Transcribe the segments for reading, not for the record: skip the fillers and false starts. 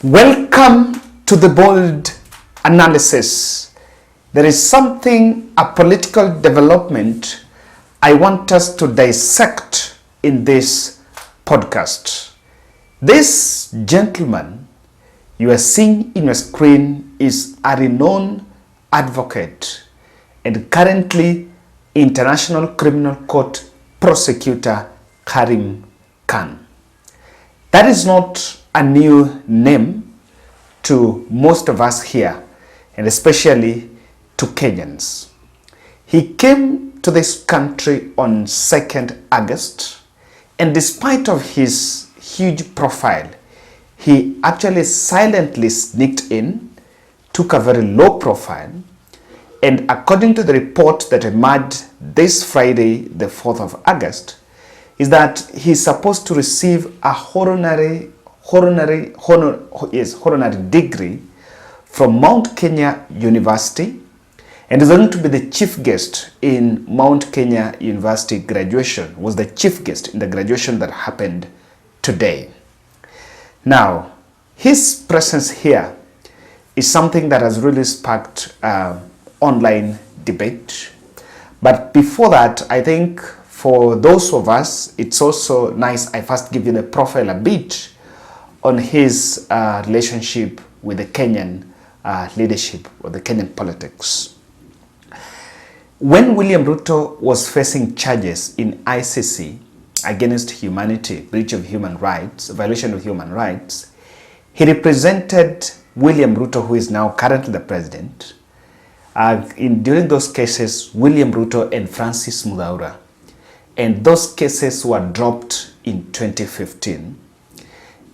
Welcome to the bold analysis. There is something, a political development I want us to dissect in this podcast. This gentleman you are seeing in your screen is a renowned advocate and currently International Criminal Court Prosecutor Karim Khan. That is not a new name to most of us here, and especially to Kenyans. He came to this country on 2nd August, and despite of his huge profile, he actually silently sneaked in, took a very low profile, and according to the report that emerged this Friday, the 4th of August, is that he's supposed to receive a honorary degree from Mount Kenya University, and is going to be the chief guest in Mount Kenya University graduation, was the chief guest in the graduation that happened today. Now, his presence here is something that has really sparked online debate. But before that, I think for those of us, it's also nice I first give you the profile a bit on his relationship with the Kenyan leadership or the Kenyan politics. When William Ruto was facing charges in ICC against humanity, breach of human rights, violation of human rights, he represented William Ruto, who is now currently the president. During those cases, William Ruto and Francis Mudhaura, and those cases were dropped in 2015.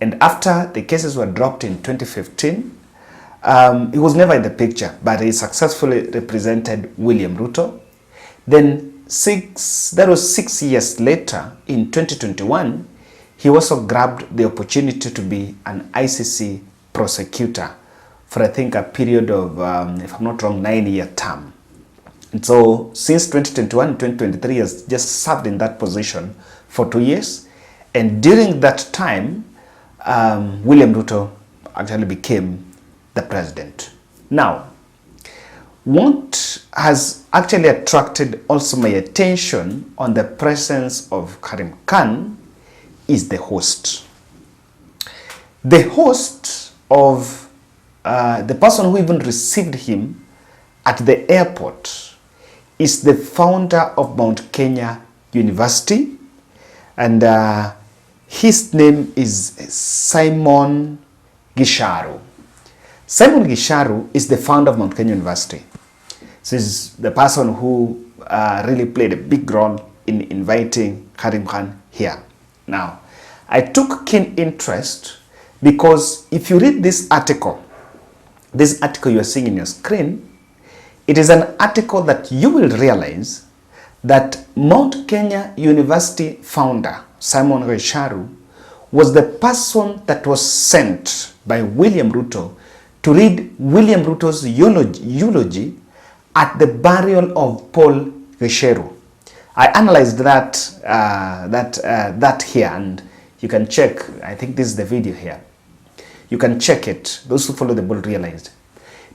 And after the cases were dropped in 2015, he was never in the picture, but he successfully represented William Ruto. Then 6 years later, in 2021, he also grabbed the opportunity to be an ICC prosecutor for, I think, a period of, if I'm not wrong, 9-year term. And so since 2021, 2023, he has just served in that position for 2 years. And during that time, William Ruto actually became the president. Now, what has actually attracted also my attention on the presence of Karim Khan is the host. The host of the person who even received him at the airport is the founder of Mount Kenya University, and his name is Simon Gicharu. Simon Gicharu is the founder of Mount Kenya University. This is the person who really played a big role in inviting Karim Khan here. Now, I took keen interest because if you read this article you are seeing in your screen, it is an article that you will realize that Mount Kenya University founder Simon Gicharu was the person that was sent by William Ruto to read William Ruto's eulogy at the burial of Paul Gicharu. I analyzed that here, and you can check. I think this is the video here. You can check it. Those who follow the ball realized.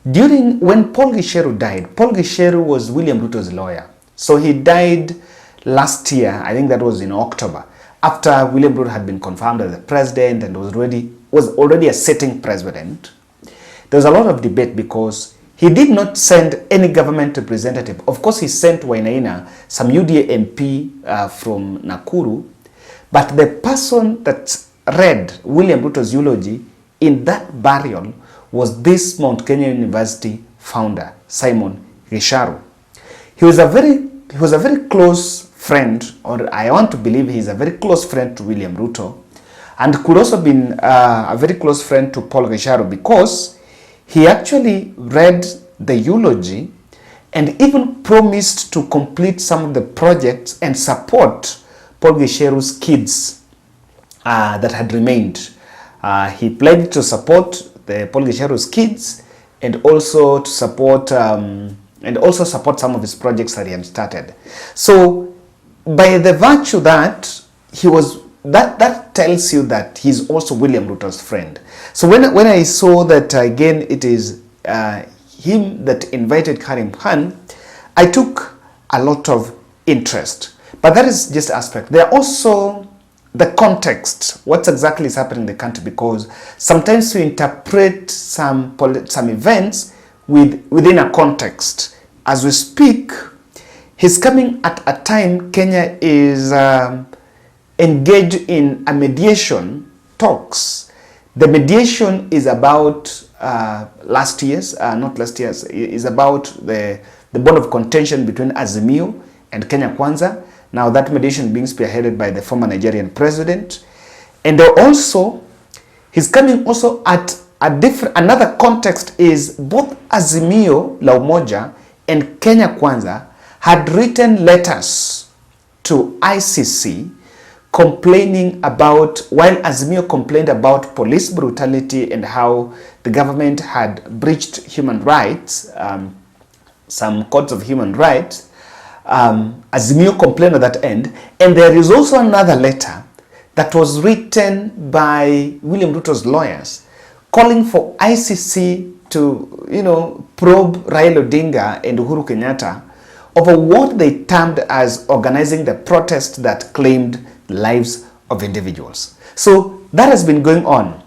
When Paul Gicharu died, Paul Gicharu was William Ruto's lawyer. So he died last year, I think that was in October, after William Ruto had been confirmed as the president and was already a sitting president. There was a lot of debate because he did not send any government representative. Of course, he sent Wainaina, some UDA MP from Nakuru, but the person that read William Ruto's eulogy in that burial was this Mount Kenya University founder, Simon Gicharu. He was a very close friend, or I want to believe he's a very close friend to William Ruto, and could also have been a very close friend to Paul Gicharu because he actually read the eulogy and even promised to complete some of the projects and support Paul Gicharu's kids that had remained. He pledged to support the Paul Gicharu's kids and also to support some of his projects that he had started. So by the virtue that he was that tells you that he's also William Ruto's friend. So when I saw that again it is him that invited Karim Khan, I took a lot of interest. But that is just aspect. There are also the context, what exactly is happening in the country, because sometimes we interpret some events within a context. As we speak, he's coming at a time Kenya is engaged in a mediation talks. The mediation is about is about the bone of contention between Azimio and Kenya Kwanza. Now that mediation being spearheaded by the former Nigerian president. And also, he's coming also at another context is both Azimio La Umoja and Kenya Kwanza had written letters to ICC complaining about, while Azimio complained about police brutality and how the government had breached human rights, some codes of human rights, Azimio complained at that end. And there is also another letter that was written by William Ruto's lawyers calling for ICC to, probe Raila Odinga and Uhuru Kenyatta over what they termed as organizing the protest that claimed lives of individuals. So that has been going on.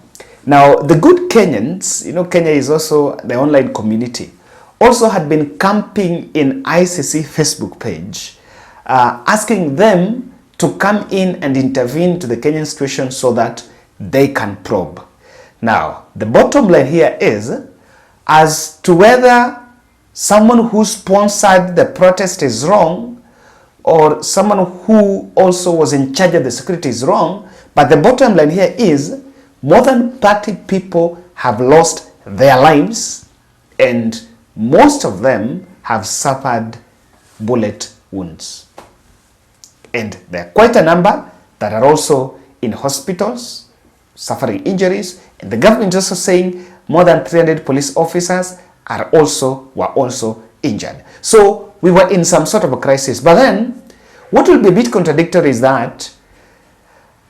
Now, the good Kenyans, Kenya is also the online community, also had been camping in ICC Facebook page, asking them to come in and intervene to the Kenyan situation so that they can probe. Now, the bottom line here is, as to whether someone who sponsored the protest is wrong, or someone who also was in charge of the security is wrong, but the bottom line here is, more than 30 people have lost their lives, and most of them have suffered bullet wounds. And there are quite a number that are also in hospitals, suffering injuries. And the government is also saying more than 300 police officers were also injured. So we were in some sort of a crisis. But then, what will be a bit contradictory is that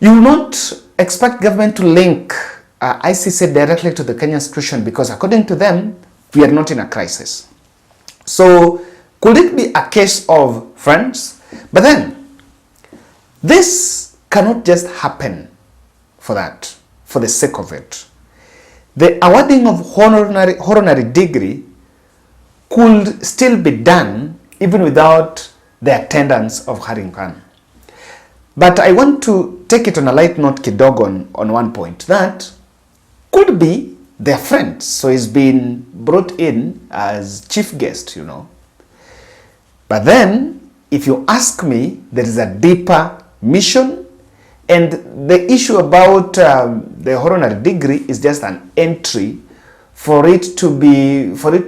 you will not expect government to link ICC directly to the Kenyan situation, because according to them, we are not in a crisis. So could it be a case of friends? But then, this cannot just happen for the sake of it. The awarding of honorary degree could still be done even without the attendance of Karim Khan. But I want to take it on a light note kidogo on one point, that could be their friends. So he's been brought in as chief guest, But then, if you ask me, there is a deeper mission, and the issue about the honorary degree is just an entry for it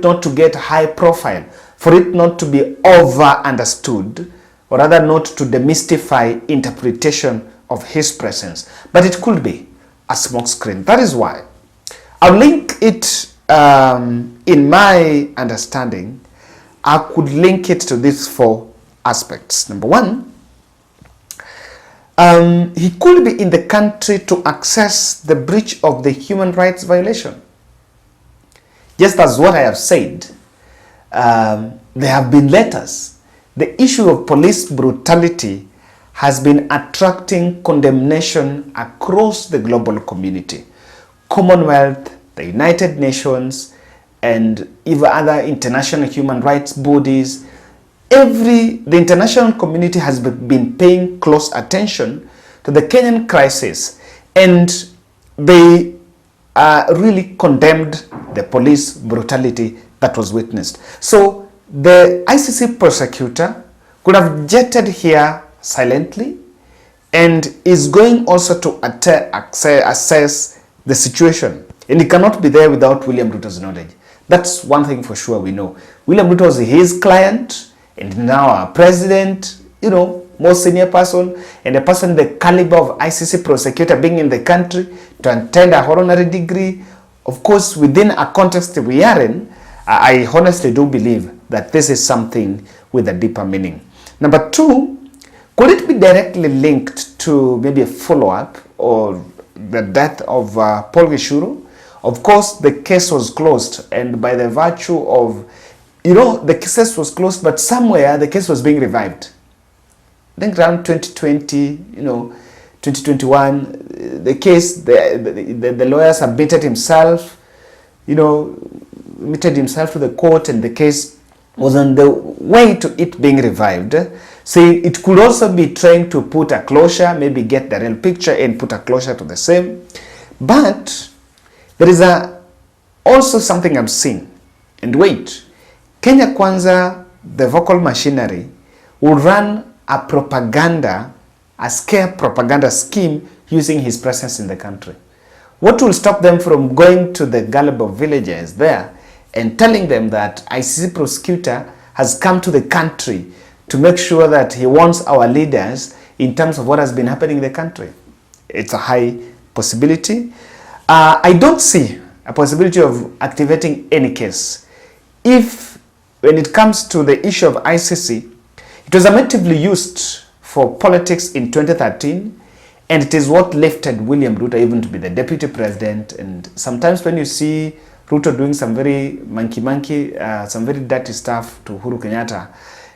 not to get high profile, for it not to be over understood, or rather not to demystify interpretation of his presence. But it could be a smokescreen. That is why I'll link it, in my understanding, I could link it to these four aspects. Number one, he could be in the country to access the breach of the human rights violation. Just as what I have said, there have been letters. The issue of police brutality has been attracting condemnation across the global community. Commonwealth, the United Nations, and even other international human rights bodies, the international community has been paying close attention to the Kenyan crisis, and they really condemned the police brutality that was witnessed. So the ICC prosecutor could have jetted here silently and is going also to assess the situation. And he cannot be there without William Ruto's knowledge. That's one thing for sure we know. William Ruto is his client, and now our president, most senior person, and a person the caliber of ICC prosecutor being in the country to attend a honorary degree. Of course, within a context we are in, I honestly do believe that this is something with a deeper meaning. Number two, Could it be directly linked to maybe a follow-up or the death of Paul Gishuru? Of course, the case was closed, and by the virtue of, the case was closed, but somewhere the case was being revived. I think around 2020, 2021, the case, the lawyer submitted himself, submitted himself to the court, and the case was on the way to it being revived. So it could also be trying to put a closure, maybe get the real picture and put a closure to the same. But there is also something I'm seeing. And wait, Kenya Kwanza, the vocal machinery, will run a scare propaganda scheme using his presence in the country. What will stop them from going to the gullible villagers there and telling them that ICC prosecutor has come to the country to make sure that he wants our leaders in terms of what has been happening in the country? It's a high possibility. I don't see a possibility of activating any case. If, when it comes to the issue of ICC, it was effectively used for politics in 2013, and it is what lifted William Ruto even to be the deputy president. And sometimes when you see Ruto doing some very monkey, some very dirty stuff to Uhuru Kenyatta,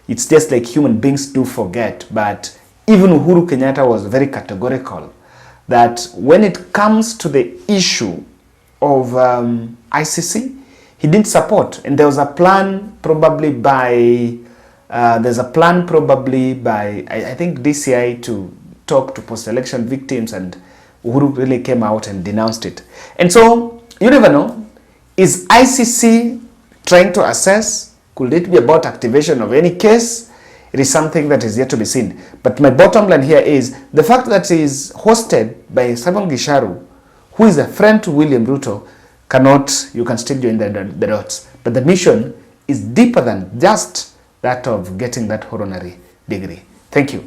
it's just like human beings do forget. But even Uhuru Kenyatta was very categorical that when it comes to the issue of ICC, he didn't support. And there was a plan probably by, I think, DCI to talk to post-election victims, and Uhuru really came out and denounced it. And so, you never know. Is ICC trying to assess? Could it be about activation of any case? It is something that is yet to be seen. But my bottom line here is the fact that it is hosted by Simon Gisharu, who is a friend to William Ruto, you can still join the dots. But the mission is deeper than just that of getting that honorary degree. Thank you.